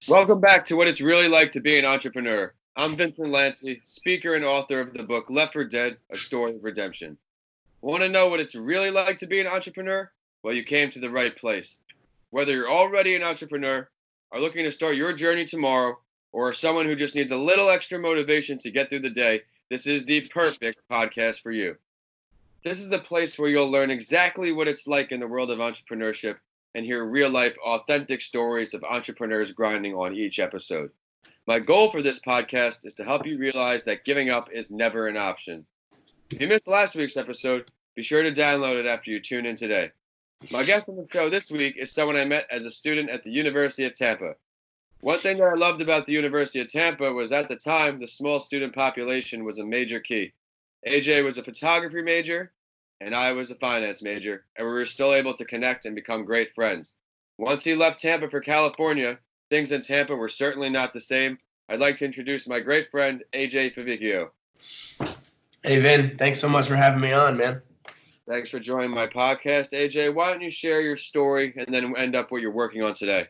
Welcome back to What It's Really Like to Be an Entrepreneur. I'm Vincent Lanci, speaker and author of the book Left for Dead, A Story of Redemption. Want to know what it's really like to be an entrepreneur? Well, you came to the right place. Whether you're already an entrepreneur, are looking to start your journey tomorrow, or are someone who just needs a little extra motivation to get through the day, this is the perfect podcast for you. This is the place where you'll learn exactly what it's like in the world of entrepreneurship and hear real-life, authentic stories of entrepreneurs grinding on each episode. My goal for this podcast is to help you realize that giving up is never an option. If you missed last week's episode, be sure to download it after you tune in today. My guest on the show this week is someone I met as a student at the University of Tampa. One thing that I loved about the University of Tampa was at the time, the small student population was a major key. AJ was a photography major, and I was a finance major, and we were still able to connect and become great friends. Once he left Tampa for California, things in Tampa were certainly not the same. I'd like to introduce my great friend, Aj Favicchio. Hey, Vin. Thanks so much for having me on, man. Thanks for joining my podcast, AJ. Why don't you share your story and then end up what you're working on today?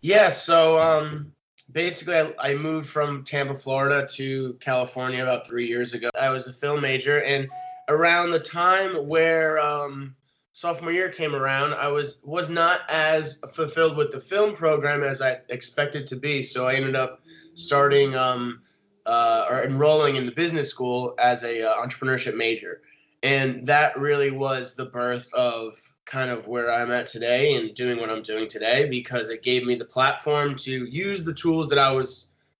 Yeah, so basically I moved from Tampa, Florida to California about 3 years ago. I was a film major, and around the time where sophomore year came around, I was not as fulfilled with the film program as I expected to be. So I ended up starting or enrolling in the business school as a entrepreneurship major. And that really was the birth of kind of where I'm at today and doing what I'm doing today, because it gave me the platform to use the tools that I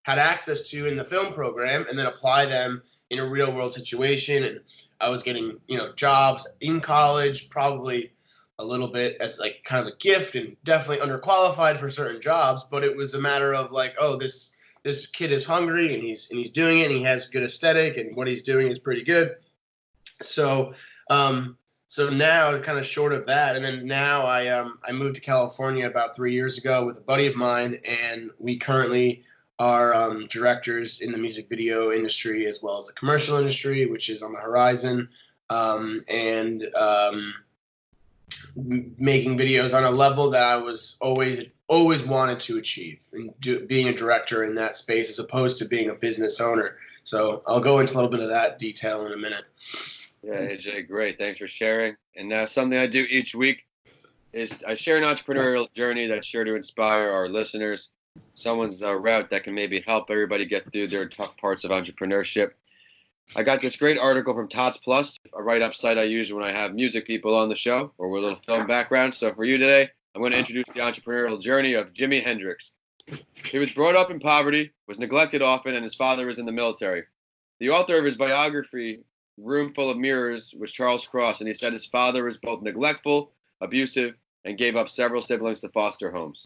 had access to in the film program and then apply them in a real world situation. And I was getting, jobs in college, probably a little bit as like kind of a gift and definitely underqualified for certain jobs. But it was a matter of like, oh, this kid is hungry and he's doing it and he has good aesthetic and what he's doing is pretty good. So now kind of short of that, and then now I moved to California about 3 years ago with a buddy of mine, and we currently are directors in the music video industry as well as the commercial industry, which is on the horizon, and making videos on a level that I was always wanted to achieve, and being a director in that space as opposed to being a business owner. So I'll go into a little bit of that detail in a minute. Yeah, AJ, great. Thanks for sharing. And now something I do each week is I share an entrepreneurial journey that's sure to inspire our listeners, someone's route that can maybe help everybody get through their tough parts of entrepreneurship. I got this great article from Tots Plus, a write-up site I use when I have music people on the show or with a little film background. So for you today, I'm going to introduce the entrepreneurial journey of Jimi Hendrix. He was brought up in poverty, was neglected often, and his father was in the military. The author of his biography, Room Full of Mirrors, was Charles Cross, and he said his father was both neglectful, abusive, and gave up several siblings to foster homes.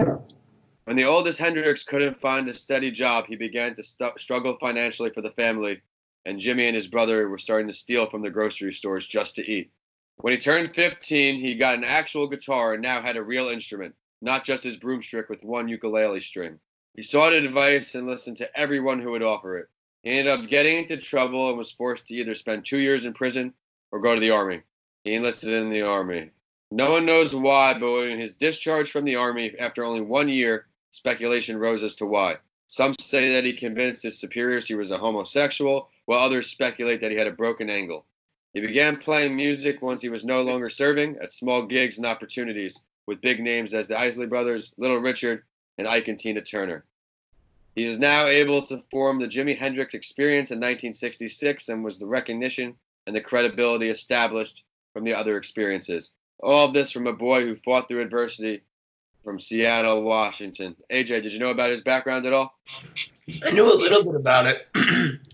When the oldest Hendrix couldn't find a steady job, he began to struggle financially for the family, and Jimmy and his brother were starting to steal from the grocery stores just to eat. When he turned 15, he got an actual guitar and now had a real instrument, not just his broomstick with one ukulele string. He sought advice and listened to everyone who would offer it. He ended up getting into trouble and was forced to either spend 2 years in prison or go to the Army. He enlisted in the Army. No one knows why, but when his discharge from the Army after only 1 year, speculation rose as to why. Some say that he convinced his superiors he was a homosexual, while others speculate that he had a broken ankle. He began playing music once he was no longer serving at small gigs and opportunities with big names as the Isley Brothers, Little Richard, and Ike and Tina Turner. He is now able to form the Jimi Hendrix Experience in 1966 and was the recognition and the credibility established from the other experiences. All of this from a boy who fought through adversity from Seattle, Washington. AJ, did you know about his background at all? I knew a little bit about it,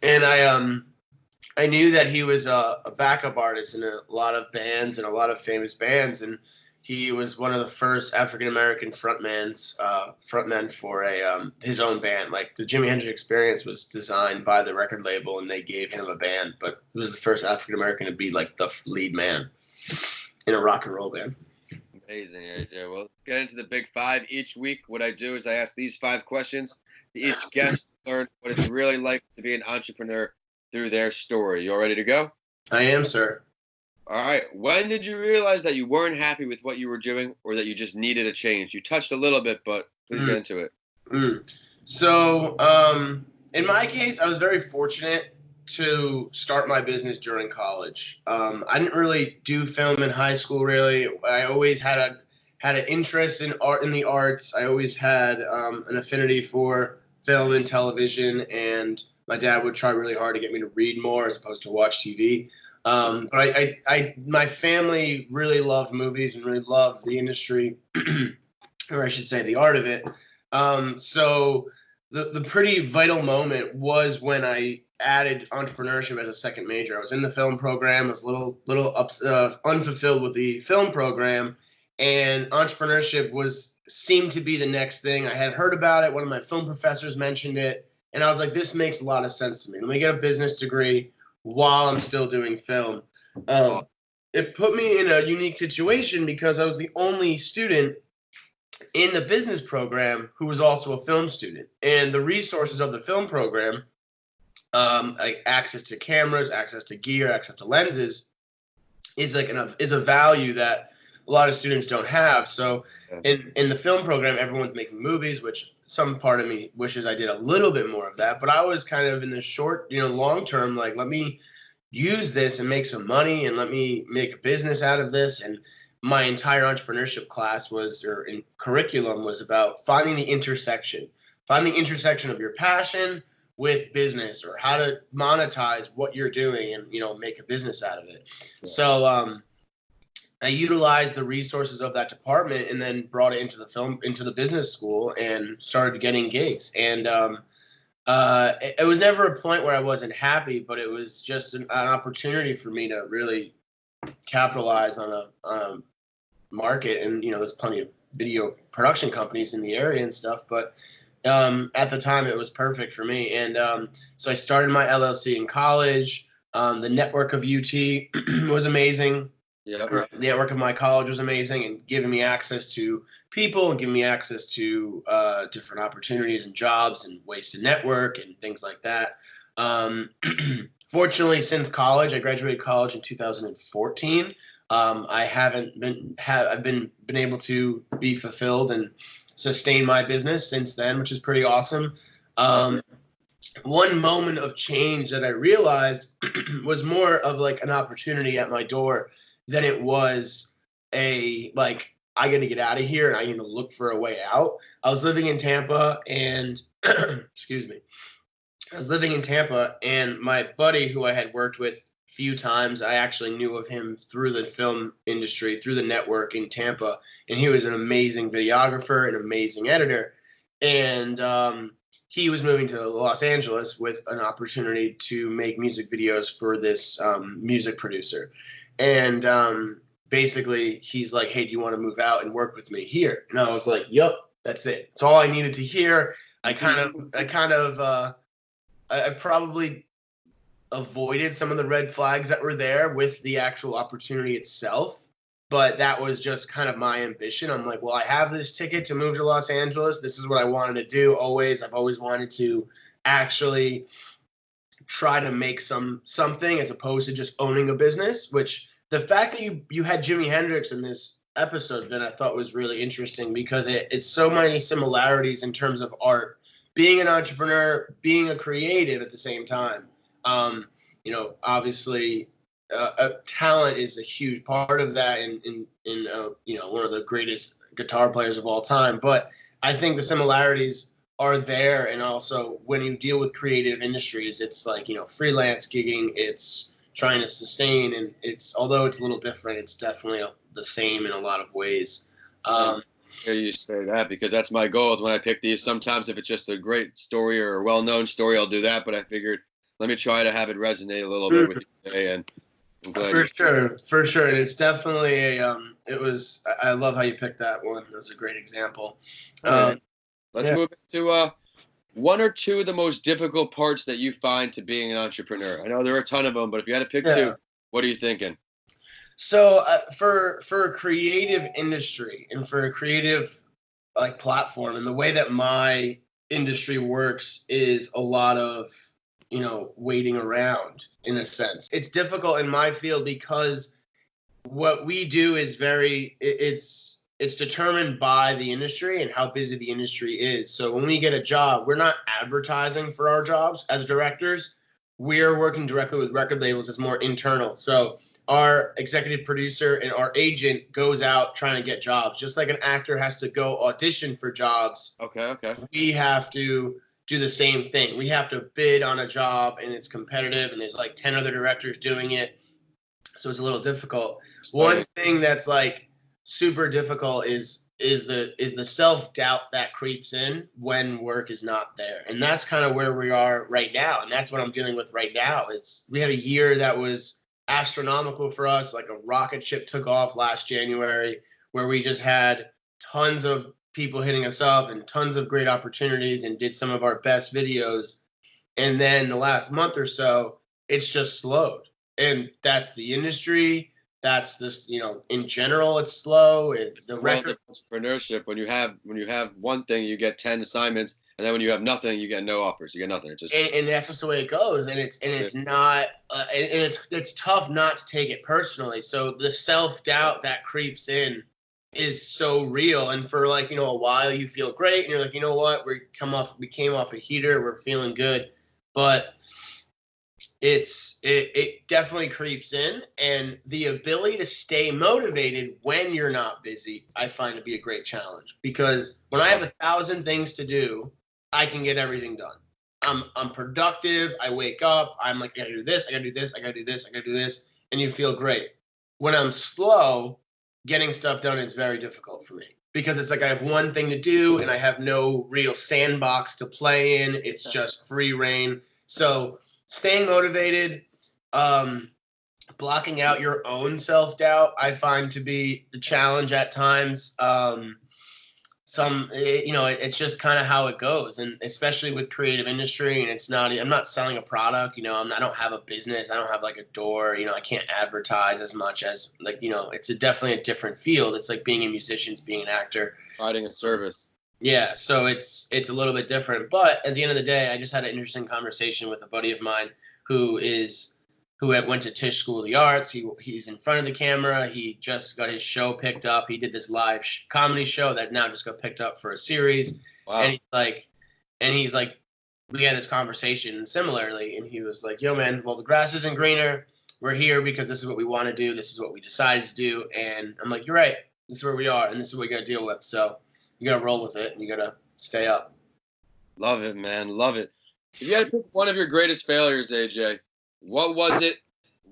and I knew that he was a backup artist in a lot of bands and a lot of famous bands, and he was one of the first African-American frontmen for his own band. Like the Jimi Hendrix Experience was designed by the record label, and they gave him a band, but he was the first African-American to be like the lead man in a rock and roll band. Amazing, AJ. Well, let's get into the big five. Each week, what I do is I ask these 5 questions to each guest to learn what it's really like to be an entrepreneur through their story. You all ready to go? I am, sir. All right. When did you realize that you weren't happy with what you were doing or that you just needed a change? You touched a little bit, but please get into it. So, in my case, I was very fortunate to start my business during college. I didn't really do film in high school. Really, I always had an interest in art, in the arts. I always had an affinity for film and television, and my dad would try really hard to get me to read more as opposed to watch TV. But my family really loved movies and really loved the industry, or I should say, the art of it. So the pretty vital moment was when I added entrepreneurship as a second major. I was in the film program, was a little unfulfilled with the film program, and entrepreneurship seemed to be the next thing. I had heard about it. One of my film professors mentioned it, and I was like, this makes a lot of sense to me. Let me get a business degree while I'm still doing film. It put me in a unique situation because I was the only student in the business program who was also a film student, and the resources of the film program, like access to cameras, access to gear, access to lenses, is a value that a lot of students don't have. So in the film program, everyone's making movies, which some part of me wishes I did a little bit more of that, but I was kind of in the short, long term, like, let me use this and make some money and let me make a business out of this. And my entire entrepreneurship class curriculum was about finding the intersection of your passion with business, or how to monetize what you're doing and, make a business out of it. Yeah. So I utilized the resources of that department and then brought it into the business school and started getting gigs. And it was never a point where I wasn't happy, but it was just an opportunity for me to really capitalize on a market. And there's plenty of video production companies in the area and stuff, but at the time it was perfect for me. And so I started my LLC in college. The network of UT was amazing. Yeah, the network of my college was amazing, and giving me access to people and giving me access to different opportunities and jobs and ways to network and things like that. Fortunately, since college, I graduated college in 2014. I've been able to be fulfilled and sustain my business since then, which is pretty awesome. One moment of change that I realized was more of like an opportunity at my door than it was I got to get out of here and I need to look for a way out. I was living in Tampa and excuse me. I was living in Tampa, and my buddy, who I had worked with a few times, I actually knew of him through the film industry, through the network in Tampa, and he was an amazing videographer, an amazing editor. And he was moving to Los Angeles with an opportunity to make music videos for this music producer. And basically, he's like, hey, do you want to move out and work with me here? And I was like, yep, that's it. It's all I needed to hear. I probably avoided some of the red flags that were there with the actual opportunity itself, but that was just kind of my ambition. I'm like, well, I have this ticket to move to Los Angeles. This is what I wanted to do always. I've always wanted to actually try to make something as opposed to just owning a business, which the fact that you had Jimi Hendrix in this episode that I thought was really interesting, because it's so many similarities in terms of art. Being an entrepreneur, being a creative at the same time. Obviously, talent is a huge part of that, in one of the greatest guitar players of all time. But I think the similarities are there, and also when you deal with creative industries, it's like freelance gigging. It's trying to sustain, and although it's a little different, it's definitely the same in a lot of ways. Hear you say that, because that's my goal when I pick these. Sometimes if it's just a great story or a well-known story, I'll do that. But I figured let me try to have it resonate a little bit with you today. And I'm glad for sure. And it's definitely I love how you picked that one. It was a great example. Let's move to one or two of the most difficult parts that you find to being an entrepreneur. I know there are a ton of them, but if you had to pick two, what are you thinking? So for a creative industry and for a creative platform, and the way that my industry works is a lot of waiting around, in a sense. It's difficult in my field because what we do is it's it's determined by the industry and how busy the industry is. So when we get a job, we're not advertising for our jobs as directors. We're working directly with record labels. It's more internal. So our executive producer and our agent goes out trying to get jobs. Just like an actor has to go audition for jobs. Okay. We have to do the same thing. We have to bid on a job, and it's competitive, and there's like 10 other directors doing it. So it's a little difficult. One thing that's like super difficult is the self-doubt that creeps in when work is not there. And that's kind of where we are right now. And that's what I'm dealing with right now. We had a year that was astronomical for us, like a rocket ship took off last January, where we just had tons of people hitting us up and tons of great opportunities and did some of our best videos. And then the last month or so, it's just slowed. And that's the industry. That's this, in general, it's slow. The record entrepreneurship. When you have one thing, you get 10 assignments, and then when you have nothing, you get no offers. You get nothing. It's just and that's just the way it goes. And it's not. And it's tough not to take it personally. So the self-doubt that creeps in is so real. And for a while, you feel great, and you're like, you know what, we came off a heater, we're feeling good, but it definitely creeps in, and the ability to stay motivated when you're not busy, I find to be a great challenge, because when I have 1,000 things to do, I can get everything done. I'm productive. I wake up. I'm like, I gotta do this. I gotta do this. I gotta do this. I gotta do this. And you feel great. When I'm slow, getting stuff done is very difficult for me, because it's like I have one thing to do and I have no real sandbox to play in. It's just free reign. So staying motivated, blocking out your own self-doubt, I find to be the challenge at times. It's just kind of how it goes, and especially with creative industry, and I'm not selling a product, I don't have a business, I don't have like a door, I can't advertise as much as it's definitely a different field. It's like being a musician, it's being an actor. Providing a service. Yeah, so it's a little bit different, but at the end of the day, I just had an interesting conversation with a buddy of mine who went to Tisch School of the Arts. He's in front of the camera. He just got his show picked up. He did this live comedy show that now just got picked up for a series. Wow. And he's like, we had this conversation similarly, and he was like, yo, man, well, the grass isn't greener. We're here because this is what we want to do. This is what we decided to do. And I'm like, you're right. This is where we are, and this is what we got to deal with. So you got to roll with it, and you got to stay up. Love it, man. Love it. If you had to pick one of your greatest failures, AJ, what was it?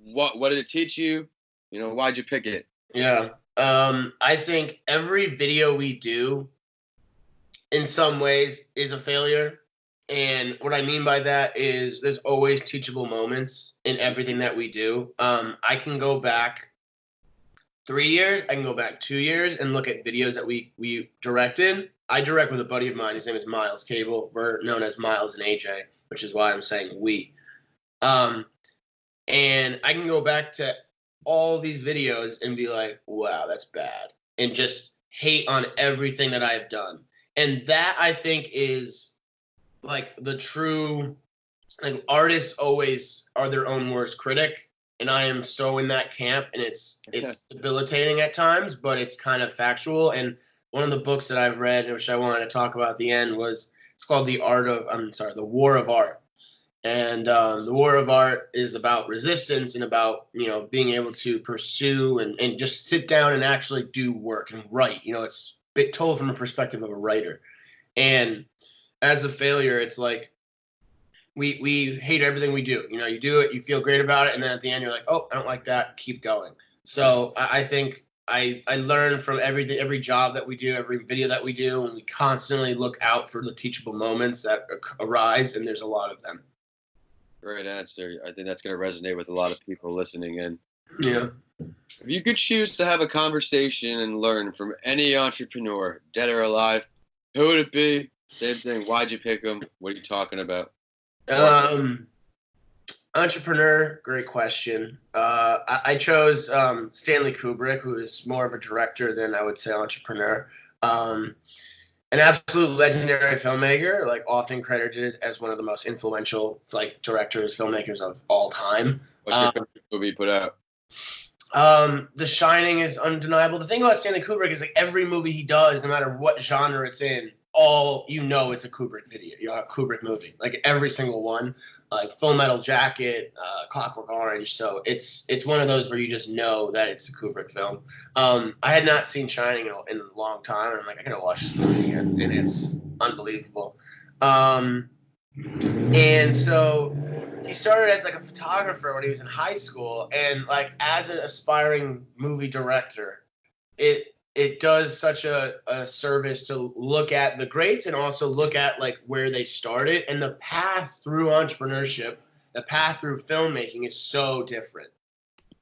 What did it teach you? Why'd you pick it? Yeah. I think every video we do in some ways is a failure. And what I mean by that is there's always teachable moments in everything that we do. I can go back 3 years, I can go back 2 years and look at videos that we directed. I direct with a buddy of mine. His name is Miles Cable. We're known as Miles and AJ, which is why I'm saying we. And I can go back to all these videos and be like, wow, that's bad. And just hate on everything that I've done. And that, I think, is like the true, like, artists always are their own worst critic. And I am so in that camp, and it's debilitating at times, but it's kind of factual. And one of the books that I've read, which I wanted to talk about at the end, it's called The War of Art. And the War of Art is about resistance and about, being able to pursue and just sit down and actually do work and write. It's told from a perspective of a writer. And as a failure, it's like we hate everything we do. You do it, you feel great about it, and then at the end you're like, oh, I don't like that, keep going. So I think I learn from every job that we do, every video that we do, and we constantly look out for the teachable moments that arise, and there's a lot of them. Great answer. I think that's going to resonate with a lot of people listening in. Yeah. If you could choose to have a conversation and learn from any entrepreneur, dead or alive, who would it be? Same thing. Why'd you pick them? What are you talking about? Entrepreneur, great question. I chose Stanley Kubrick, who is more of a director than I would say entrepreneur. An absolute legendary filmmaker, like often credited as one of the most influential directors, filmmakers of all time. What's your favorite movie put out? The Shining is undeniable. The thing about Stanley Kubrick is like every movie he does, no matter what genre it's in, it's a Kubrick video, a Kubrick movie. Like every single one, like Full Metal Jacket, Clockwork Orange. So it's one of those where you just know that it's a Kubrick film. I had not seen Shining in a long time, and I'm like, I gotta watch this movie again, and it's unbelievable. And so he started as like a photographer when he was in high school, and like as an aspiring movie director, it does such a service to look at the greats and also look at like where they started, and the path through entrepreneurship, the path through filmmaking is so different.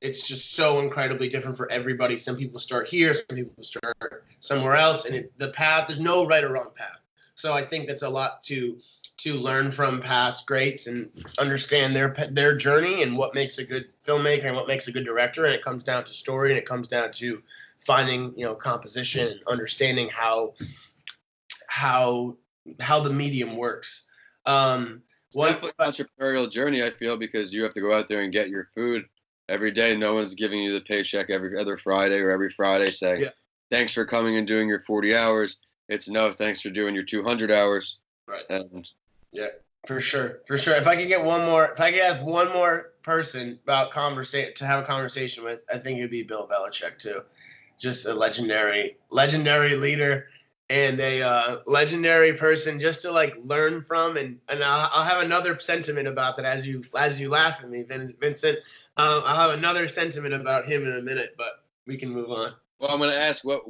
It's just so incredibly different for everybody. Some people start here, some people start somewhere else, and the path, there's no right or wrong path. So I think that's a lot to learn from past greats and understand their journey and what makes a good filmmaker and what makes a good director. And it comes down to story, and it comes down to finding, composition and understanding how the medium works. It's definitely an entrepreneurial journey, I feel, because you have to go out there and get your food every day. No one's giving you the paycheck every other Friday or every Friday saying, thanks for coming and doing your 40 hours. It's no, thanks for doing your 200 hours. Right. And yeah, for sure. If I could ask one more person to have a conversation with, I think it'd be Bill Belichick too. Just a legendary leader and a legendary person just to like learn from. And I'll have another sentiment about that as you laugh at me, then Vincent. I'll have another sentiment about him in a minute, but we can move on. Well, I'm going to ask what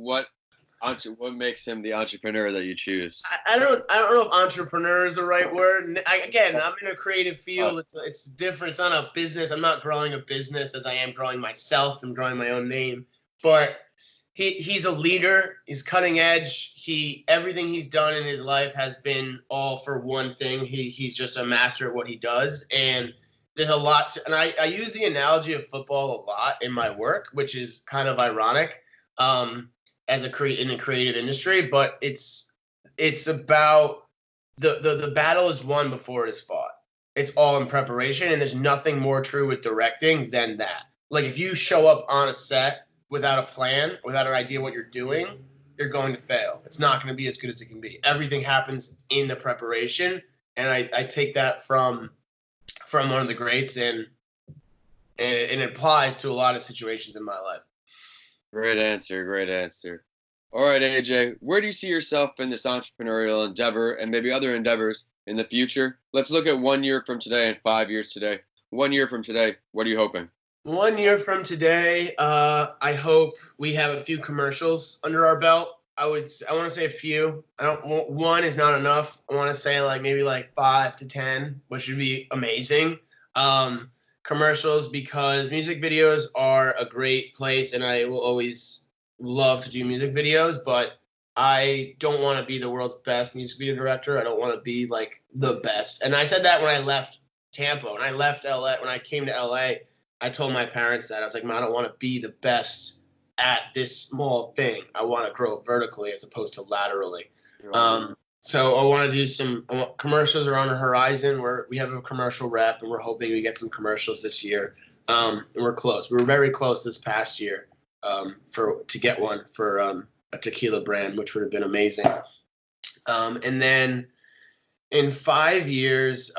makes him the entrepreneur that you choose? I don't know if entrepreneur is the right word. Again, I'm in a creative field. It's different. It's not a business. I'm not growing a business as I am growing myself and growing my own name. But he's a leader. He's cutting edge. Everything he's done in his life has been all for one thing. He's just a master at what he does. And there's a lot and I use the analogy of football a lot in my work, which is kind of ironic. In a creative industry, but it's about the battle is won before it is fought. It's all in preparation, and there's nothing more true with directing than that. Like if you show up on a set without a plan, without an idea what you're doing, you're going to fail. It's not going to be as good as it can be. Everything happens in the preparation, and I take that from one of the greats, and it applies to a lot of situations in my life. Great answer. All right, AJ, where do you see yourself in this entrepreneurial endeavor and maybe other endeavors in the future? Let's look at 1 year from today and 5 years today. 1 year from today, what are you hoping? 1 year from today, I hope we have a few commercials under our belt. I want to say a few. One is not enough. I want to say maybe 5 to 10, which would be amazing. Commercials, because music videos are a great place, and I will always love to do music videos, but I don't want to be the world's best music video director. I don't want to be the best. And I said that when I left Tampa. When I left LA, when I came to LA, I told my parents that. I was like, I don't want to be the best at this small thing. I want to grow vertically as opposed to laterally. So I want to do some commercials are on the horizon. We have a commercial rep, and we're hoping we get some commercials this year. And we're close. We were very close this past year to get one for a tequila brand, which would have been amazing. And then in 5 years,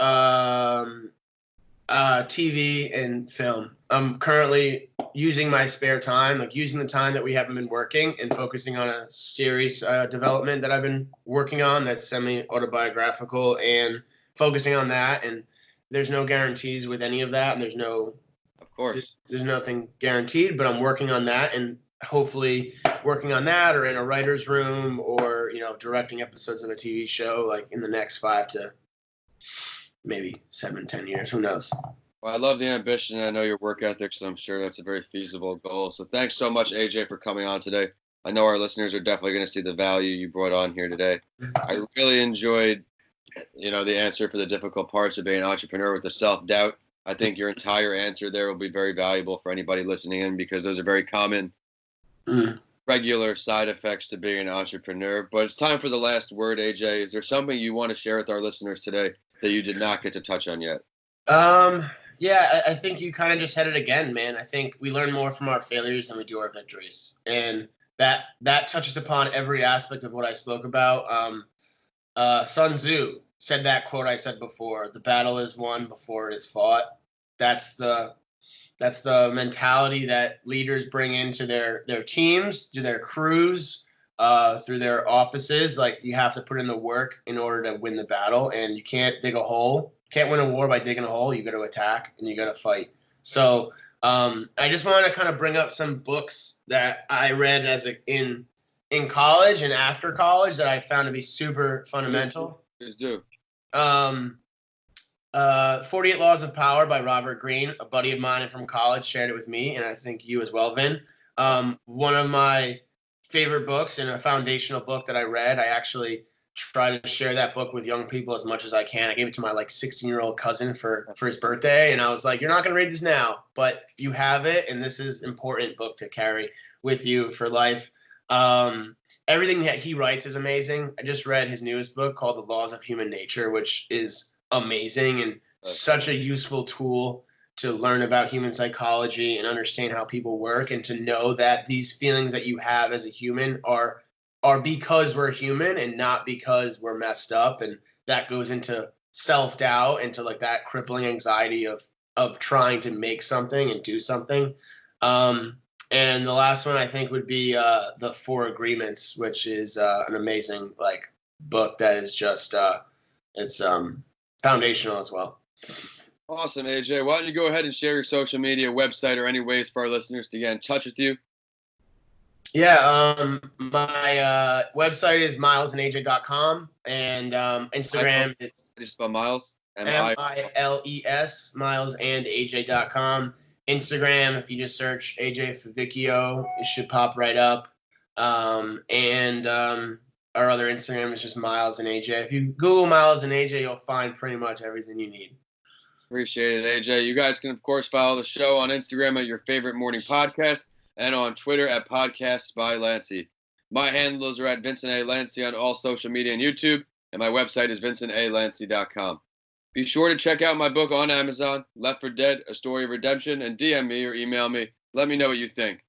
TV and film. I'm currently using my spare time, using the time that we haven't been working and focusing on a series development that I've been working on that's semi-autobiographical and focusing on that. And there's no guarantees with any of that. And there's nothing guaranteed, but I'm working on that and hopefully working on that or in a writer's room or, directing episodes of a TV show in the next 5 to maybe 7-10 years. Who knows? Well, I love the ambition. I know your work ethic, so I'm sure that's a very feasible goal. So thanks so much, AJ, for coming on today. I know our listeners are definitely going to see the value you brought on here today. I really enjoyed, the answer for the difficult parts of being an entrepreneur with the self-doubt. I think your entire answer there will be very valuable for anybody listening in because those are very common, regular side effects to being an entrepreneur. But it's time for the last word, AJ. Is there something you want to share with our listeners today that you did not get to touch on yet? Yeah, I think you kind of just hit it again, man. I think we learn more from our failures than we do our victories, and that touches upon every aspect of what I spoke about. Sun Tzu said that quote I said before: "The battle is won before it is fought." That's the mentality that leaders bring into their teams, to their crews, through their offices. Like, you have to put in the work in order to win the battle, and you can't dig a hole. Can't win a war by digging a hole. You got to attack and you got to fight. So I just want to kind of bring up some books that I read in college and after college that I found to be super fundamental. Please do. 48 Laws of Power by Robert Greene. A buddy of mine from college shared it with me, and I think you as well, Vin. One of my favorite books and a foundational book that I read. I actually try to share that book with young people as much as I can. I gave it to my 16-year-old cousin for his birthday, and I was like, "You're not going to read this now, but you have it, and this is important book to carry with you for life." Everything that he writes is amazing. I just read his newest book called The Laws of Human Nature, which is amazing and such a useful tool to learn about human psychology and understand how people work, and to know that these feelings that you have as a human are because we're human and not because we're messed up. And that goes into self-doubt, into that crippling anxiety of trying to make something and do something. And the last one I think would be The Four Agreements, which is an amazing book that is just it's foundational as well. Awesome, AJ. Why don't you go ahead and share your social media, website, or any ways for our listeners to get in touch with you? Yeah, my website is milesandaj.com, and Instagram is just spell Miles. MILES, milesandaj.com. Instagram, if you just search Aj Favicchio, it should pop right up. And our other Instagram is just Miles and AJ. If you Google Miles and AJ, you'll find pretty much everything you need. Appreciate it, AJ. You guys can, of course, follow the show on Instagram at Your Favorite Morning Podcast and on Twitter at PodcastsByLanci. My handles are at Vincent A. Lanci on all social media and YouTube, and my website is vincentalanci.com. Be sure to check out my book on Amazon, Left for Dead, A Story of Redemption, and DM me or email me. Let me know what you think.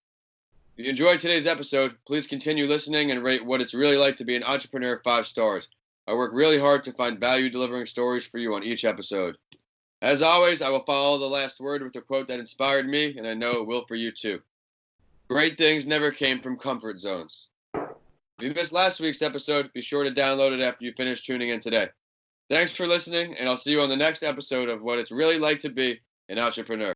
If you enjoyed today's episode, please continue listening and rate What It's Really Like to Be an Entrepreneur 5 stars. I work really hard to find value delivering stories for you on each episode. As always, I will follow the last word with a quote that inspired me, and I know it will for you too. Great things never came from comfort zones. If you missed last week's episode, be sure to download it after you finish tuning in today. Thanks for listening, and I'll see you on the next episode of What It's Really Like to Be an Entrepreneur.